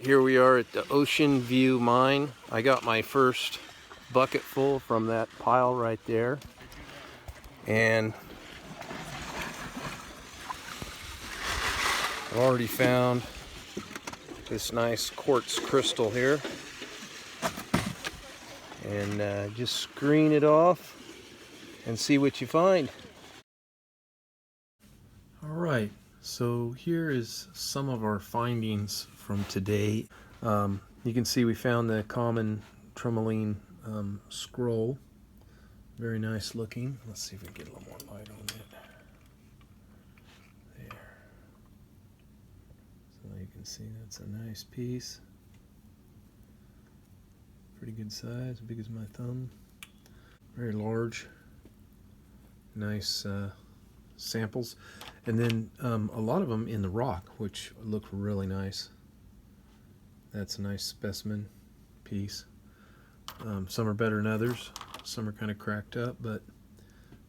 Here we are at the Ocean View mine. I got my first bucket full from that pile right there. And I've already found this nice quartz crystal here. And just screen it off and see what you find. Alright, so here is some of our findings from today. You can see we found the common Tourmaline scroll. Very nice looking. Let's see if we can get a little more light on it. There. So you can see that's a nice piece. Pretty good size, as big as my thumb. Very large. Nice samples. And then a lot of them in the rock, which look really nice. That's a nice specimen piece. Some are better than others. Some are kind of cracked up, but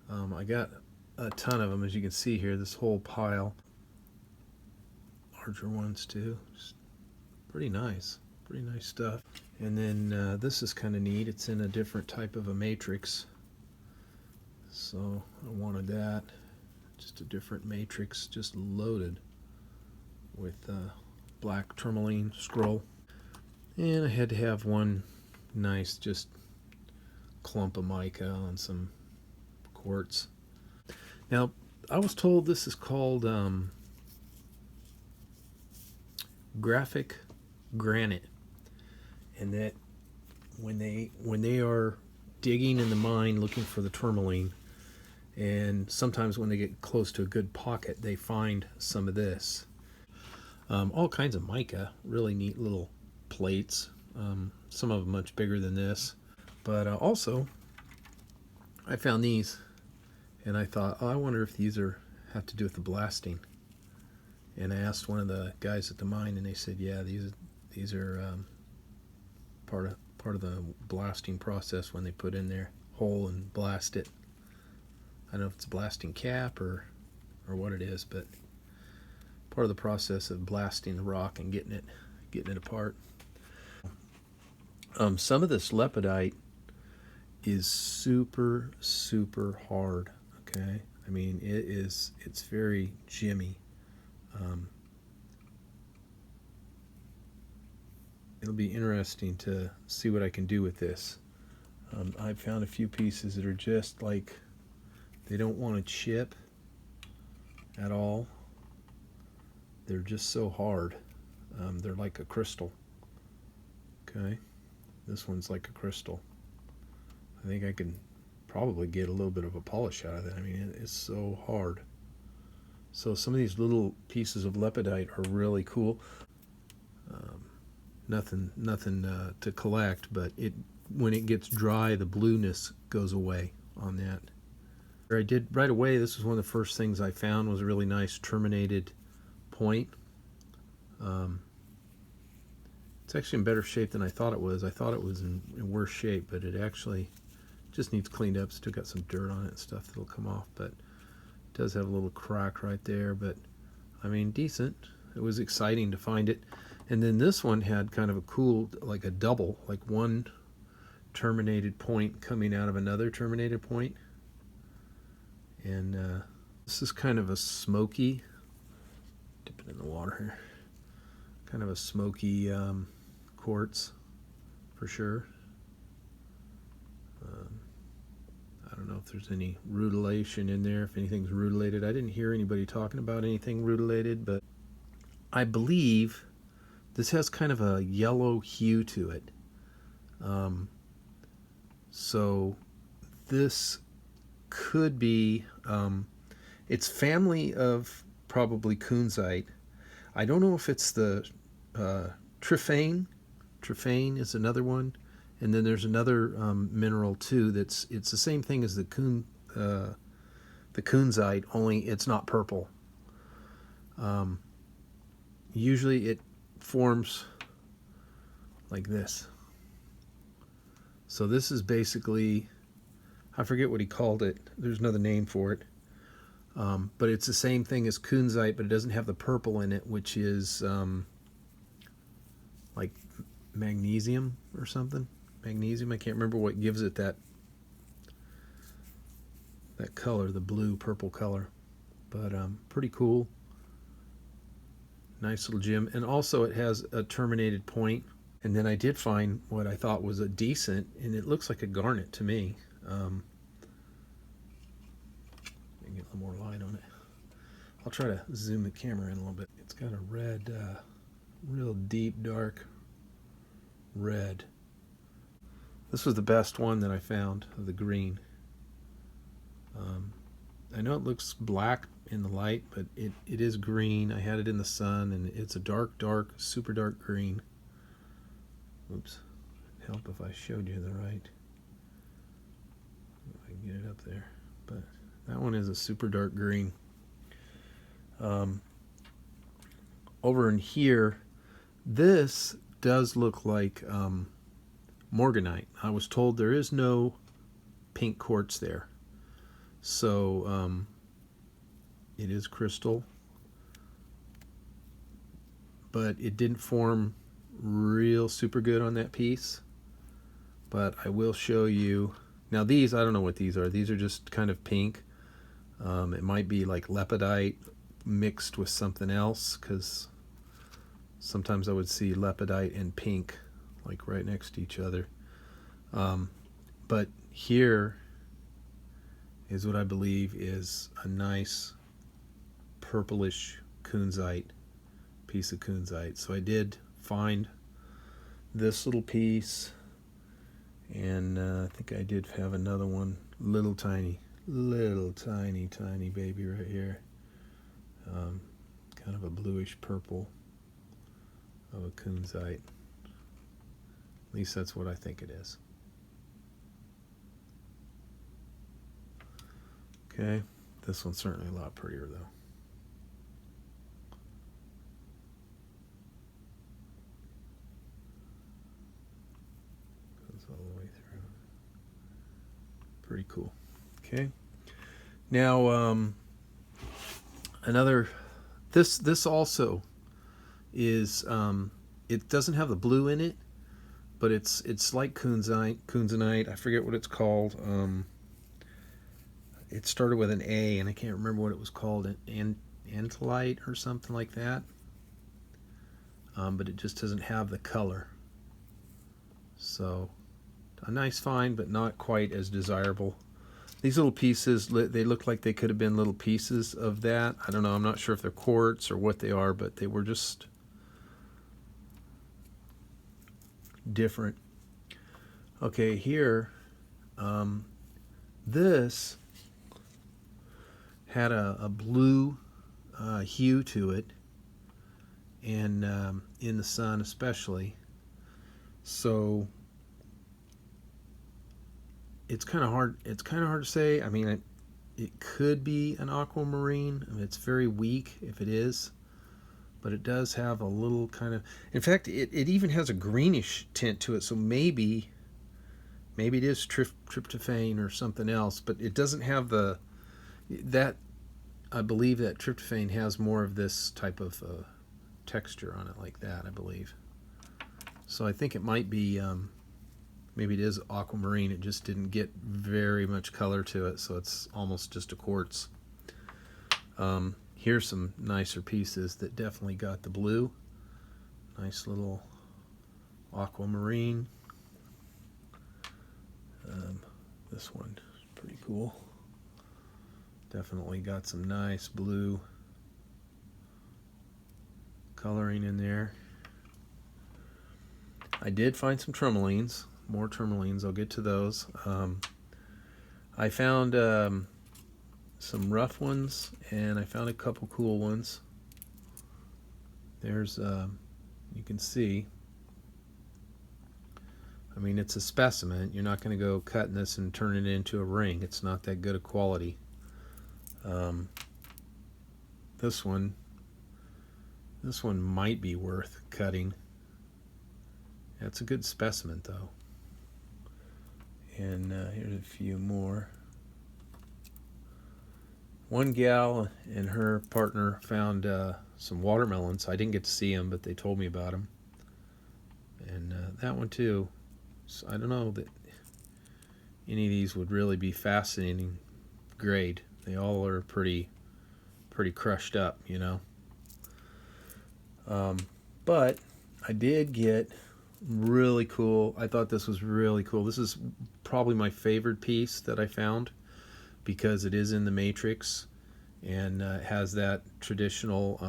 I got a ton of them, as you can see here, this whole pile. Larger ones too. Just pretty nice stuff. And then this is kind of neat. It's in a different type of a matrix. So I wanted that. Just a different matrix, just loaded with black Tourmaline scroll. And I had to have one nice just clump of mica on some quartz. Now, I was told this is called graphic granite, and that when they are digging in the mine looking for the tourmaline, and sometimes when they get close to a good pocket, they find some of this. All kinds of mica, really neat little plates. Some of them much bigger than this. But also, I found these, and I thought, oh, I wonder if these have to do with the blasting. And I asked one of the guys at the mine, and they said, yeah, these are part of the blasting process when they put in their hole and blast it. I don't know if it's a blasting cap or what it is, but part of the process of blasting the rock and getting it apart. Some of this lepidolite is super hard. Okay, I mean it's very jimmy. It'll be interesting to see what I can do with this. I've found a few pieces that are just like, they don't want to chip at all. They're just so hard. They're like a crystal. Okay, this one's like a crystal. I think I can probably get a little bit of a polish out of it. I mean, it's so hard. So some of these little pieces of lepidolite are really cool. Nothing to collect, but when it gets dry, the blueness goes away on that. I did right away. This was one of the first things I found, was a really nice terminated point. It's actually in better shape than I thought it was. I thought it was in worse shape, but it actually just needs cleaned up. Still got some dirt on it and stuff that'll come off, but it does have a little crack right there. But I mean, decent. It was exciting to find it. And then this one had kind of a cool, like a double, like one terminated point coming out of another terminated point. And this is kind of a smoky, dip it in the water here, kind of a smoky quartz for sure. I don't know if there's any rutilation in there, if anything's rutilated. I didn't hear anybody talking about anything rutilated, but I believe this has kind of a yellow hue to it. So this could be, it's family of probably Kunzite. I don't know if it's the tryphane. Tryphane is another one, and then there's another mineral too. It's the same thing as the Kunzite, only it's not purple. Usually it forms like this. So this is basically, I forget what he called it. There's another name for it. But it's the same thing as Kunzite, but it doesn't have the purple in it, which is like magnesium or something. Magnesium, I can't remember what gives it that color, the blue purple color, but pretty cool. Nice little gem. And also it has a terminated point. And then I did find what I thought was a decent, and it looks like a garnet to me. Let me get a little more light on it. I'll try to zoom the camera in a little bit. It's got a red, real deep dark red. This was the best one that I found of the green. I know it looks black in the light, but it is green. I had it in the sun, and it's a dark, super dark green. Oops. It'd help if I showed you the right. If I can get it up there. But that one is a super dark green. Over in here, this does look like morganite. I was told there is no pink quartz there. So it is crystal, but it didn't form real super good on that piece. But I will show you. Now these, I don't know what these are. These are just kind of pink. It might be like lepidolite mixed with something else, because sometimes I would see lepidolite and pink like right next to each other. But here is what I believe is a nice purplish kunzite, piece of kunzite. So I did find this little piece, and I think I did have another one, little tiny baby right here. Kind of a bluish purple of a kunzite. At least that's what I think it is. Okay, this one's certainly a lot prettier though. Goes all the way through. Pretty cool. Okay. Now, another, this also is, it doesn't have the blue in it, but it's like Kunzite. I forget what it's called. It started with an A, and I can't remember what it was called, Antolite or something like that. But it just doesn't have the color. So, a nice find, but not quite as desirable. These little pieces, they look like they could have been little pieces of that. I don't know, I'm not sure if they're quartz or what they are, but they were just different. Okay, here, this had a blue hue to it, and in the sun especially. So it's kind of hard. It's kind of hard to say. I mean, it could be an aquamarine. I mean, it's very weak if it is, but it does have a little kind of. In fact, it even has a greenish tint to it. So maybe it is tryptophan or something else, but it doesn't have that. I believe that tryptophan has more of this type of texture on it, like that, I believe. So I think it might be, maybe it is aquamarine. It just didn't get very much color to it, so it's almost just a quartz. Here's some nicer pieces that definitely got the blue. Nice little aquamarine. This one is pretty cool. Definitely got some nice blue coloring in there. I did find some tourmalines, more tourmalines. I'll get to those. I found some rough ones, and I found a couple cool ones. There's, you can see, I mean, it's a specimen. You're not going to go cutting this and turn it into a ring. It's not that good a quality. This one might be worth cutting. That's a good specimen though. And here's a few more. One gal and her partner found some watermelons. I didn't get to see them, but they told me about them. that one too. So I don't know that any of these would really be fascinating grade. They all are pretty crushed up, you know. But I did get really cool. I thought this was really cool. This is probably my favorite piece that I found because it is in the matrix and has that traditional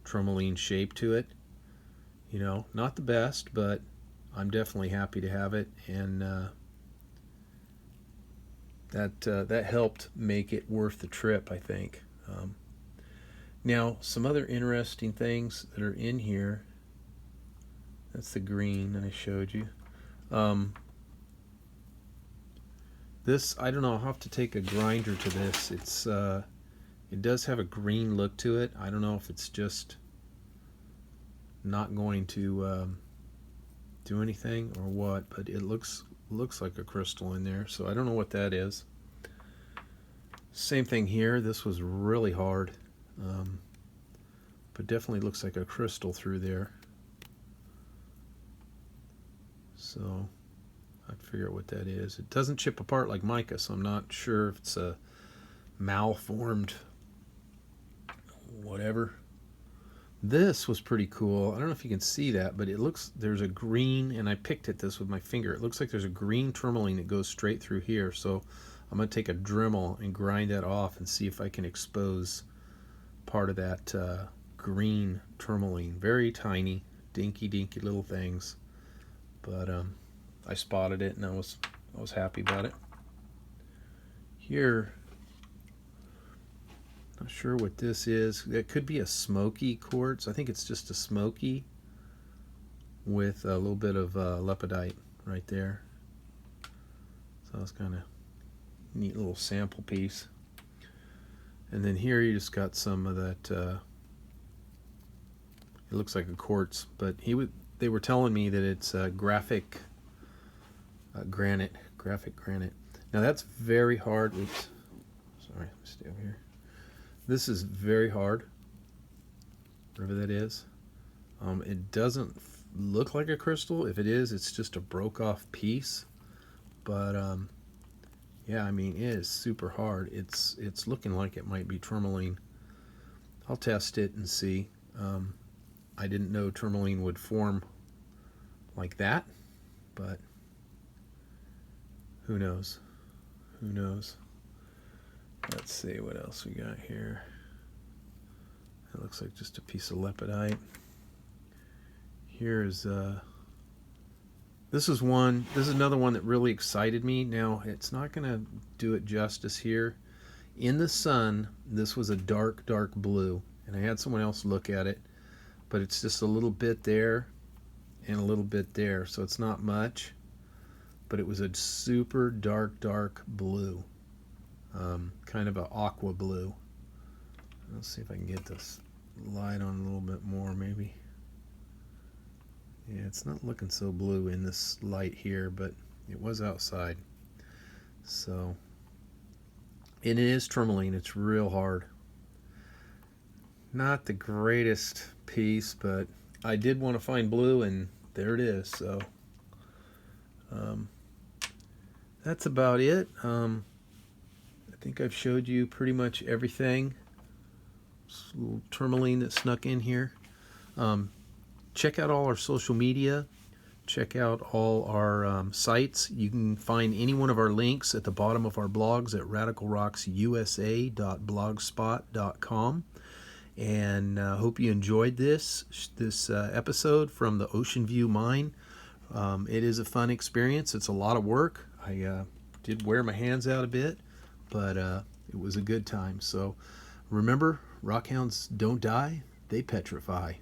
tourmaline shape to it. You know, not the best, but I'm definitely happy to have it, and that helped make it worth the trip, I think. Now, some other interesting things that are in here. That's the green that I showed you. This, I don't know, I'll have to take a grinder to this. It does have a green look to it. I don't know if it's just not going to do anything or what, but it looks like a crystal in there, so I don't know what that is. Same thing here. This was really hard, but definitely looks like a crystal through there. So I'd figure out what that is. It doesn't chip apart like mica, so I'm not sure if it's a malformed whatever. This was pretty cool. I don't know if you can see that, but it looks, there's a green, and I picked at this with my finger. It looks like there's a green tourmaline that goes straight through here. So I'm going to take a Dremel and grind that off and see if I can expose part of that green tourmaline. Very tiny, dinky little things. But I spotted it and I was happy about it. Here, not sure what this is. It could be a smoky quartz. I think it's just a smoky with a little bit of lepidolite right there. So it's kind of neat little sample piece. And then here you just got some of that. It looks like a quartz, but they were telling me that it's graphic granite. Now that's very hard. Oops. Sorry, let me stay over here. This is very hard, whatever that is. It doesn't look like a crystal. If it is, it's just a broke off piece. But yeah, I mean, it is super hard. It's looking like it might be tourmaline. I'll test it and see. I didn't know tourmaline would form like that, but who knows? Who knows? Let's see what else we got here. It looks like just a piece of lepidolite. Here's this is another one that really excited me. Now, it's not going to do it justice here. In the sun, this was a dark blue, and I had someone else look at it, but it's just a little bit there and a little bit there, so it's not much, but it was a super dark blue, kind of an aqua blue. Let's see if I can get this light on a little bit more, maybe. Yeah, it's not looking so blue in this light here, but it was outside. So, and it is tourmaline. It's real hard. Not the greatest piece, but I did want to find blue, and there it is. So, that's about it. I think I've showed you pretty much everything. This little tourmaline that snuck in here. Check out all our social media. Check out all our sites. You can find any one of our links at the bottom of our blogs at radicalrocksusa.blogspot.com. And hope you enjoyed this episode from the Ocean View Mine. It is a fun experience. It's a lot of work. I did wear my hands out a bit, but it was a good time. So remember, rockhounds don't die, they petrify.